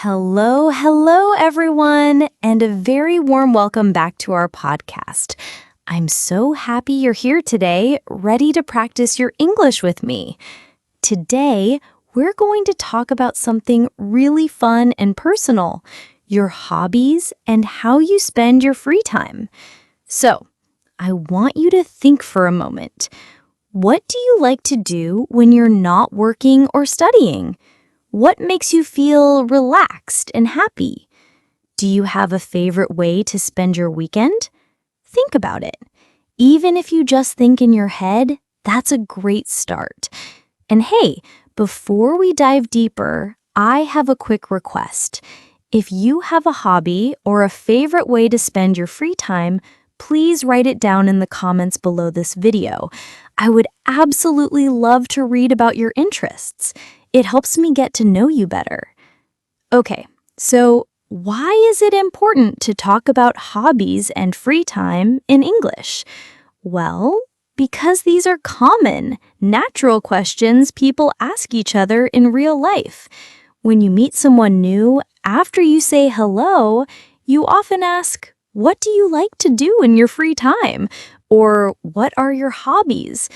Hello, everyone, and a very warm welcome back to our podcast. I'm so happy you're here today, ready to practice your English with me. Today, we're going to talk about something really fun and personal, your hobbies and how you spend your free time. So, I want you to think for a moment. What do you like to do when you're not working or studying? What makes you feel relaxed and happy? Do you have a favorite way to spend your weekend? Think about it. Even if you just think in your head, that's a great start. And hey, before we dive deeper, I have a quick request. If you have a hobby or a favorite way to spend your free time, please write it down in the comments below this video. I would absolutely love to read about your interests. It helps me get to know you better. Okay, so why is it important to talk about hobbies and free time in English? Well, because these are common, natural questions people ask each other in real life. When you meet someone new, after you say hello, you often ask, "What do you like to do in your free time?" Or, "What are your hobbies?"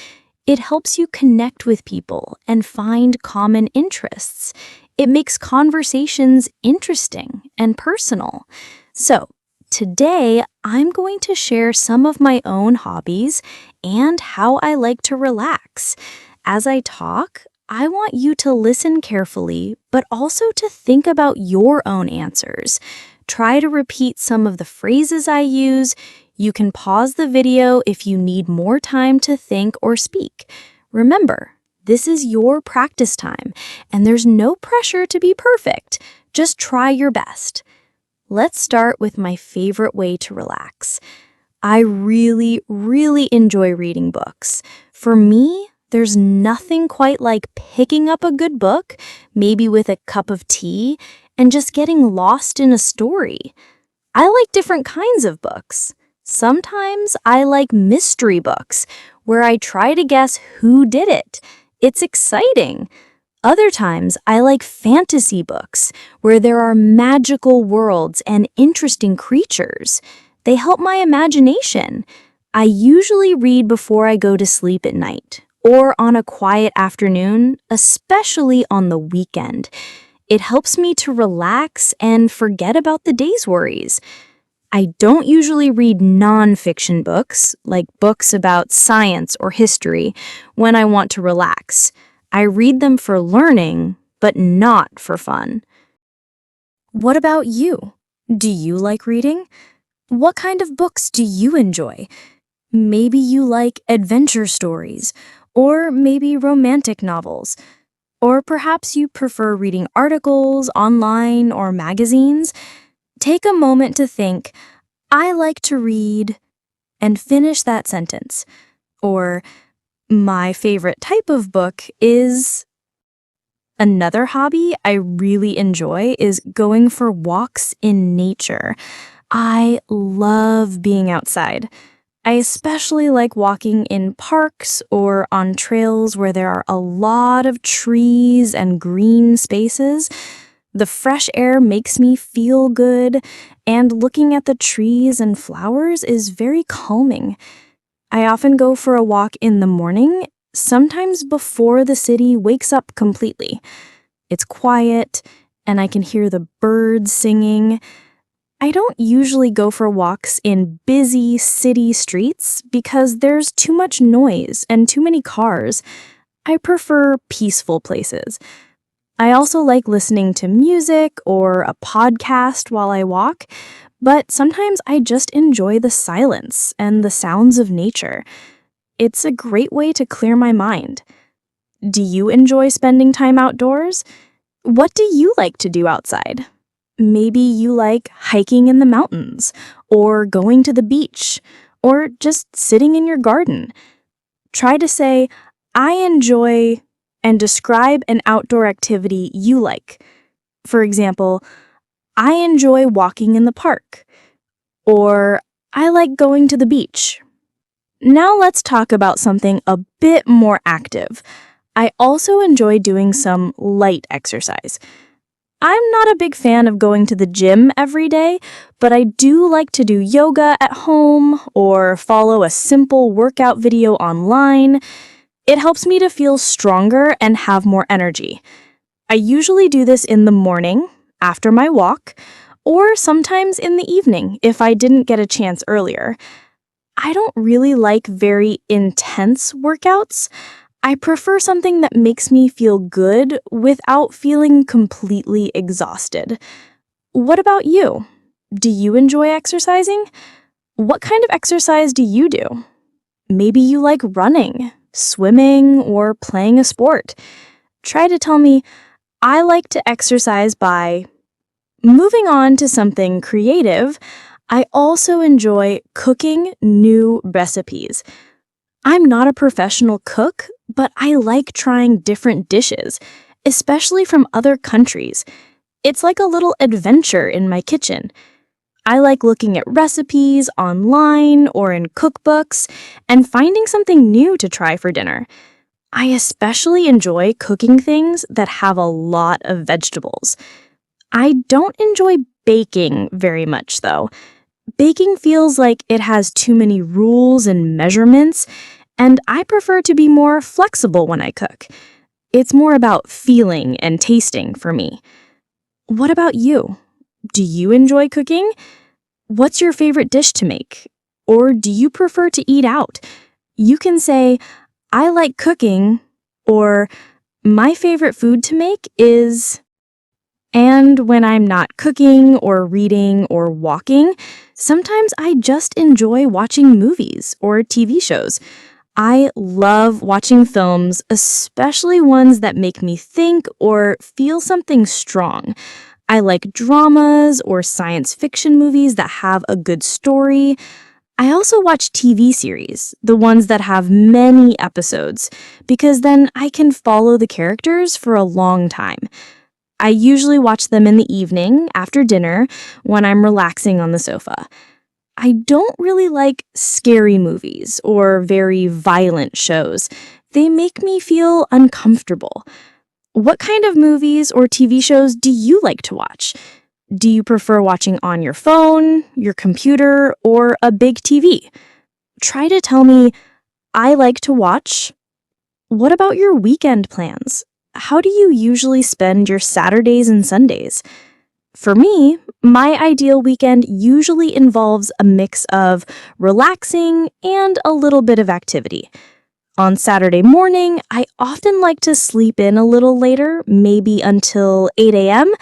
It helps you connect with people and find common interests. It makes conversations interesting and personal. So, today I'm going to share some of my own hobbies and how I like to relax. As I talk, I want you to listen carefully, but also to think about your own answers. Try to repeat some of the phrases I use. You can pause the video if you need more time to think or speak. Remember, this is your practice time, and there's no pressure to be perfect. Just try your best. Let's start with my favorite way to relax. I really enjoy reading books. For me, there's nothing quite like picking up a good book, maybe with a cup of tea, and just getting lost in a story. I like different kinds of books. Sometimes I like mystery books, where I try to guess who did it. It's exciting. Other times I like fantasy books, where there are magical worlds and interesting creatures. They help my imagination. I usually read before I go to sleep at night, or on a quiet afternoon, especially on the weekend. It helps me to relax and forget about the day's worries. I don't usually read non-fiction books, like books about science or history, when I want to relax. I read them for learning, but not for fun. What about you? Do you like reading? What kind of books do you enjoy? Maybe you like adventure stories, or maybe romantic novels. Or perhaps you prefer reading articles online or magazines. Take a moment to think, "I like to read," and finish that sentence. Or, "My favorite type of book is..." Another hobby I really enjoy is going for walks in nature. I love being outside. I especially like walking in parks or on trails where there are a lot of trees and green spaces. The fresh air makes me feel good, and looking at the trees and flowers is very calming. I often go for a walk in the morning, sometimes before the city wakes up completely. It's quiet, and I can hear the birds singing. I don't usually go for walks in busy city streets because there's too much noise and too many cars. I prefer peaceful places. I also like listening to music or a podcast while I walk, but sometimes I just enjoy the silence and the sounds of nature. It's a great way to clear my mind. Do you enjoy spending time outdoors? What do you like to do outside? Maybe you like hiking in the mountains, or going to the beach, or just sitting in your garden. Try to say, "I enjoy," and describe an outdoor activity you like. For example, "I enjoy walking in the park," or "I like going to the beach." Now let's talk about something a bit more active. I also enjoy doing some light exercise. I'm not a big fan of going to the gym every day, but I do like to do yoga at home or follow a simple workout video online. It helps me to feel stronger and have more energy. I usually do this in the morning, after my walk, or sometimes in the evening if I didn't get a chance earlier. I don't really like very intense workouts. I prefer something that makes me feel good without feeling completely exhausted. What about you? Do you enjoy exercising? What kind of exercise do you do? Maybe you like running, swimming, or playing a sport. Try to tell me, I like to exercise by... Moving on to something creative, I also enjoy cooking new recipes. I'm not a professional cook, but I like trying different dishes, especially from other countries. It's like a little adventure in my kitchen. I like looking at recipes online or in cookbooks and finding something new to try for dinner. I especially enjoy cooking things that have a lot of vegetables. I don't enjoy baking very much, though. Baking feels like it has too many rules and measurements, and I prefer to be more flexible when I cook. It's more about feeling and tasting for me. What about you? Do you enjoy cooking? What's your favorite dish to make? Or do you prefer to eat out? You can say, I like cooking, or my favorite food to make is... And when I'm not cooking or reading or walking, sometimes I just enjoy watching movies or TV shows. I love watching films, especially ones that make me think or feel something strong. I like dramas or science fiction movies that have a good story. I also watch TV series, the ones that have many episodes, because then I can follow the characters for a long time. I usually watch them in the evening after dinner when I'm relaxing on the sofa. I don't really like scary movies or very violent shows. They make me feel uncomfortable. What kind of movies or TV shows do you like to watch? Do you prefer watching on your phone, your computer, or a big TV? Try to tell me, I like to watch. What about your weekend plans? How do you usually spend your Saturdays and Sundays? For me, my ideal weekend usually involves a mix of relaxing and a little bit of activity. On Saturday morning, I often like to sleep in a little later, maybe until 8 a.m.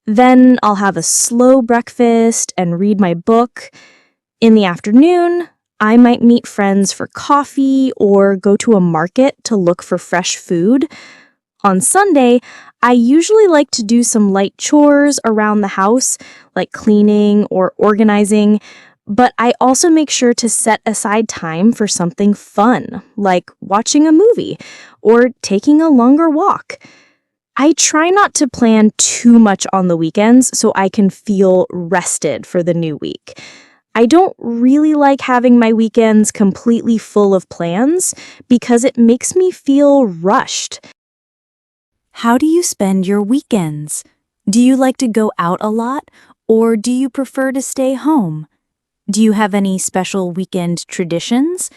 Then I'll have a slow breakfast and read my book. In the afternoon, I might meet friends for coffee or go to a market to look for fresh food. On Sunday, I usually like to do some light chores around the house, like cleaning or organizing, but I also make sure to set aside time for something fun, like watching a movie or taking a longer walk. I try not to plan too much on the weekends so I can feel rested for the new week. I don't really like having my weekends completely full of plans because it makes me feel rushed. How do you spend your weekends? Do you like to go out a lot, or do you prefer to stay home? Do you have any special weekend traditions?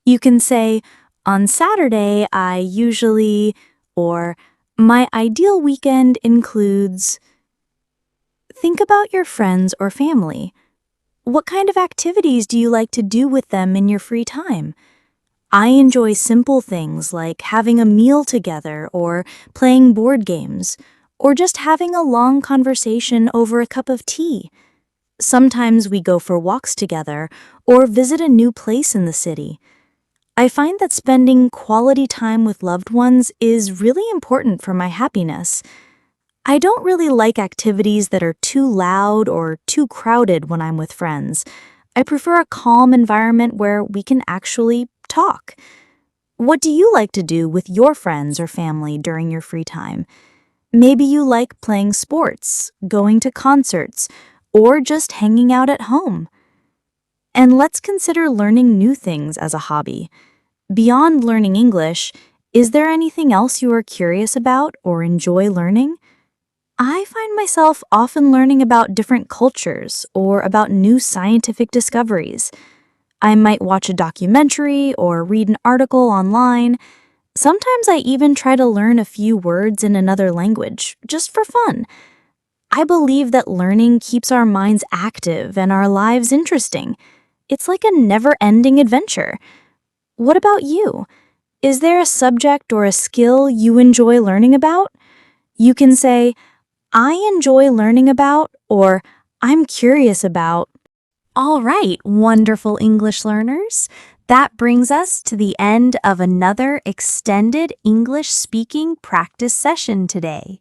You can say, on Saturday I usually, or my ideal weekend includes... Think about your friends or family. What kind of activities do you like to do with them in your free time? I enjoy simple things like having a meal together or playing board games, or just having a long conversation over a cup of tea. Sometimes we go for walks together or visit a new place in the city. I find that spending quality time with loved ones is really important for my happiness. I don't really like activities that are too loud or too crowded when I'm with friends. I prefer a calm environment where we can actually talk. What do you like to do with your friends or family during your free time? Maybe you like playing sports, going to concerts, or just hanging out at home. And let's consider learning new things as a hobby. Beyond learning English, is there anything else you are curious about or enjoy learning? I find myself often learning about different cultures or about new scientific discoveries. I might watch a documentary or read an article online. Sometimes I even try to learn a few words in another language, just for fun. I believe that learning keeps our minds active and our lives interesting. It's like a never-ending adventure. What about you? Is there a subject or a skill you enjoy learning about? You can say, I enjoy learning about, or I'm curious about. All right, wonderful English learners. That brings us to the end of another extended English speaking practice session today.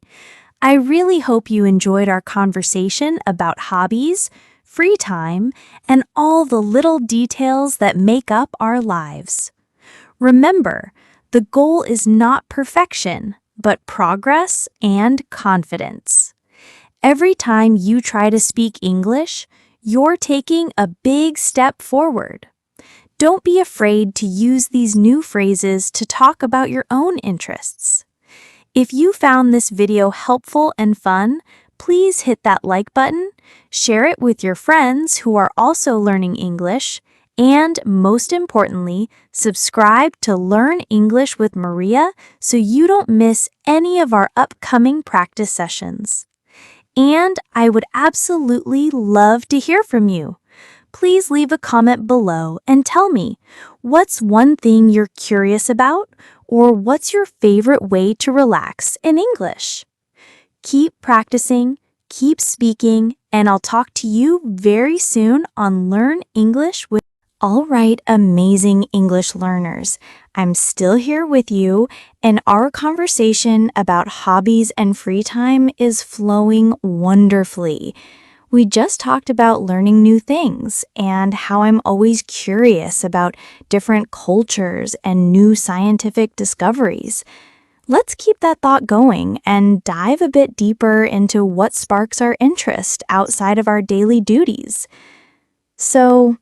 I really hope you enjoyed our conversation about hobbies, free time, and all the little details that make up our lives. Remember, the goal is not perfection, but progress and confidence. Every time you try to speak English, you're taking a big step forward. Don't be afraid to use these new phrases to talk about your own interests. If you found this video helpful and fun, please hit that like button, share it with your friends who are also learning English, and most importantly, subscribe to Learn English with Maria so you don't miss any of our upcoming practice sessions. And I would absolutely love to hear from you. Please leave a comment below and tell me, what's one thing you're curious about, or what's your favorite way to relax in English? Keep practicing, keep speaking, and I'll talk to you very soon on Learn English with. All right, amazing English learners. I'm still here with you, and our conversation about hobbies and free time is flowing wonderfully. We just talked about learning new things and how I'm always curious about different cultures and new scientific discoveries. Let's keep that thought going and dive a bit deeper into what sparks our interest outside of our daily duties. So,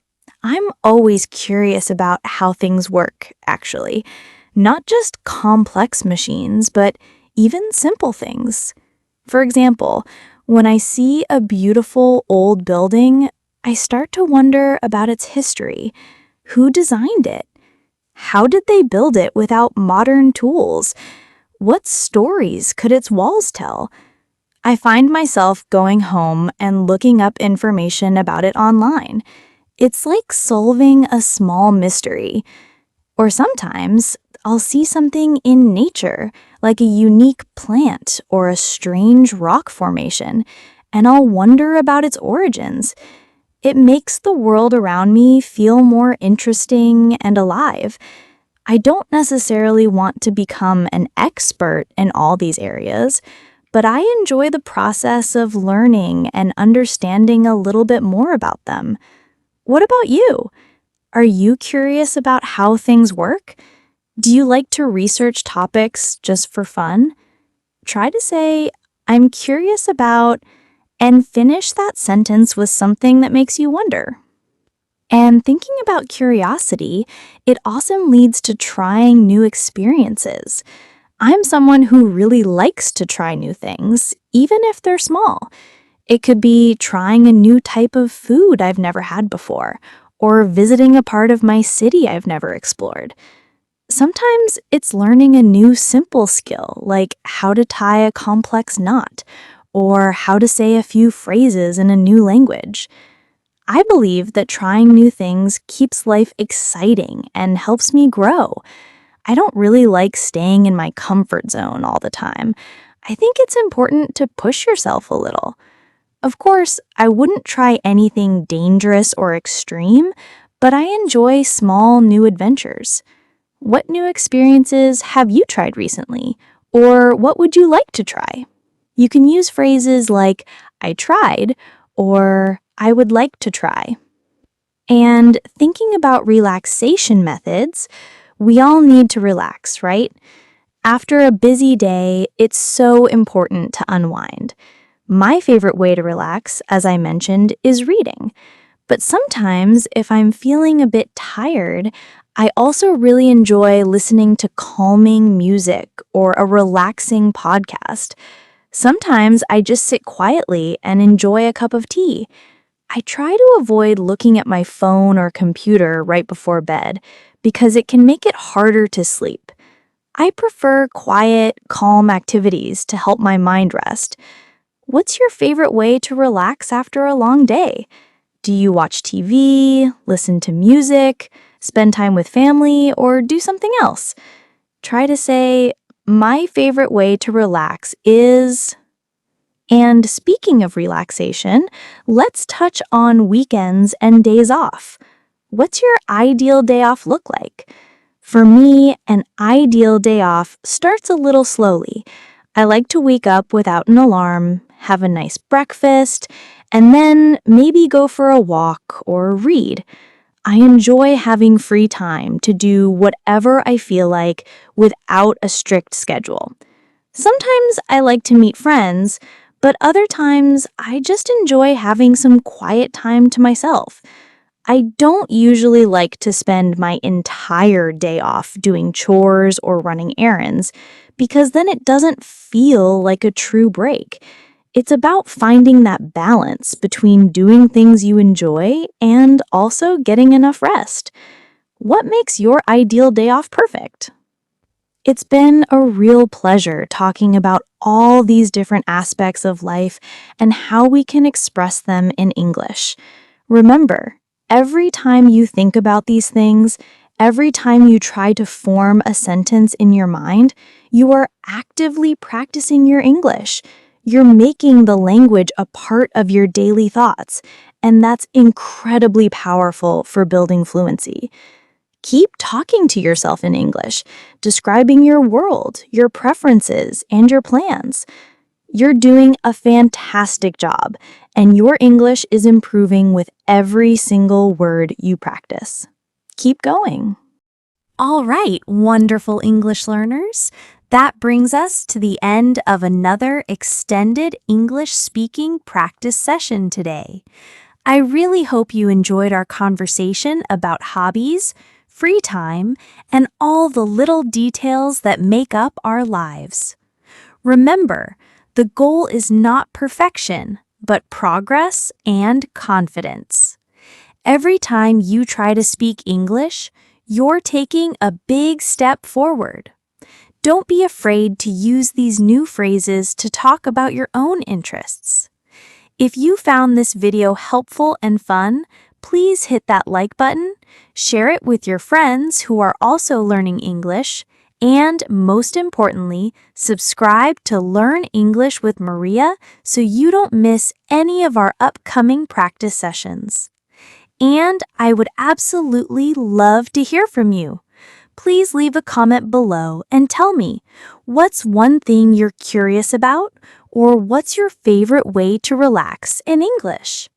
I'm always curious about how things work, actually. Not just complex machines, but even simple things. For example, when I see a beautiful old building, I start to wonder about its history. Who designed it? How did they build it without modern tools? What stories could its walls tell? I find myself going home and looking up information about it online. It's like solving a small mystery. Or sometimes I'll see something in nature, like a unique plant or a strange rock formation, and I'll wonder about its origins. It makes the world around me feel more interesting and alive. I don't necessarily want to become an expert in all these areas, but I enjoy the process of learning and understanding a little bit more about them. What about you? Are you curious about how things work? Do you like to research topics just for fun? Try to say, I'm curious about, and finish that sentence with something that makes you wonder. And thinking about curiosity, it often leads to trying new experiences. I'm someone who really likes to try new things, even if they're small. It could be trying a new type of food I've never had before, or visiting a part of my city I've never explored. Sometimes it's learning a new simple skill, like how to tie a complex knot, or how to say a few phrases in a new language. I believe that trying new things keeps life exciting and helps me grow. I don't really like staying in my comfort zone all the time. I think it's important to push yourself a little. Of course, I wouldn't try anything dangerous or extreme, but I enjoy small new adventures. What new experiences have you tried recently? Or what would you like to try? You can use phrases like, I tried, or I would like to try. And thinking about relaxation methods, we all need to relax, right? After a busy day, it's so important to unwind. My favorite way to relax, as I mentioned, is reading. But sometimes, if I'm feeling a bit tired, I also really enjoy listening to calming music or a relaxing podcast. Sometimes I just sit quietly and enjoy a cup of tea. I try to avoid looking at my phone or computer right before bed because it can make it harder to sleep. I prefer quiet, calm activities to help my mind rest. What's your favorite way to relax after a long day? Do you watch TV, listen to music, spend time with family, or do something else? Try to say, my favorite way to relax is... And speaking of relaxation, let's touch on weekends and days off. What's your ideal day off look like? For me, an ideal day off starts a little slowly. I like to wake up without an alarm, have a nice breakfast, and then maybe go for a walk or read. I enjoy having free time to do whatever I feel like without a strict schedule. Sometimes I like to meet friends, but other times I just enjoy having some quiet time to myself. I don't usually like to spend my entire day off doing chores or running errands because then it doesn't feel like a true break. It's about finding that balance between doing things you enjoy and also getting enough rest. What makes your ideal day off perfect? It's been a real pleasure talking about all these different aspects of life and how we can express them in English. Remember, every time you think about these things, every time you try to form a sentence in your mind, you are actively practicing your English. You're making the language a part of your daily thoughts, and that's incredibly powerful for building fluency. Keep talking to yourself in English, describing your world, your preferences, and your plans. You're doing a fantastic job, and your English is improving with every single word you practice. Keep going. All right, wonderful English learners. That brings us to the end of another extended English speaking practice session today. I really hope you enjoyed our conversation about hobbies, free time, and all the little details that make up our lives. Remember, the goal is not perfection, but progress and confidence. Every time you try to speak English, you're taking a big step forward. Don't be afraid to use these new phrases to talk about your own interests. If you found this video helpful and fun, please hit that like button, share it with your friends who are also learning English, and most importantly, subscribe to Learn English with Maria so you don't miss any of our upcoming practice sessions. And I would absolutely love to hear from you. Please leave a comment below and tell me, what's one thing you're curious about, or what's your favorite way to relax in English?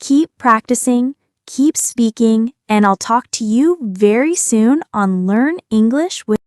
Keep practicing, keep speaking, and I'll talk to you very soon on Learn English with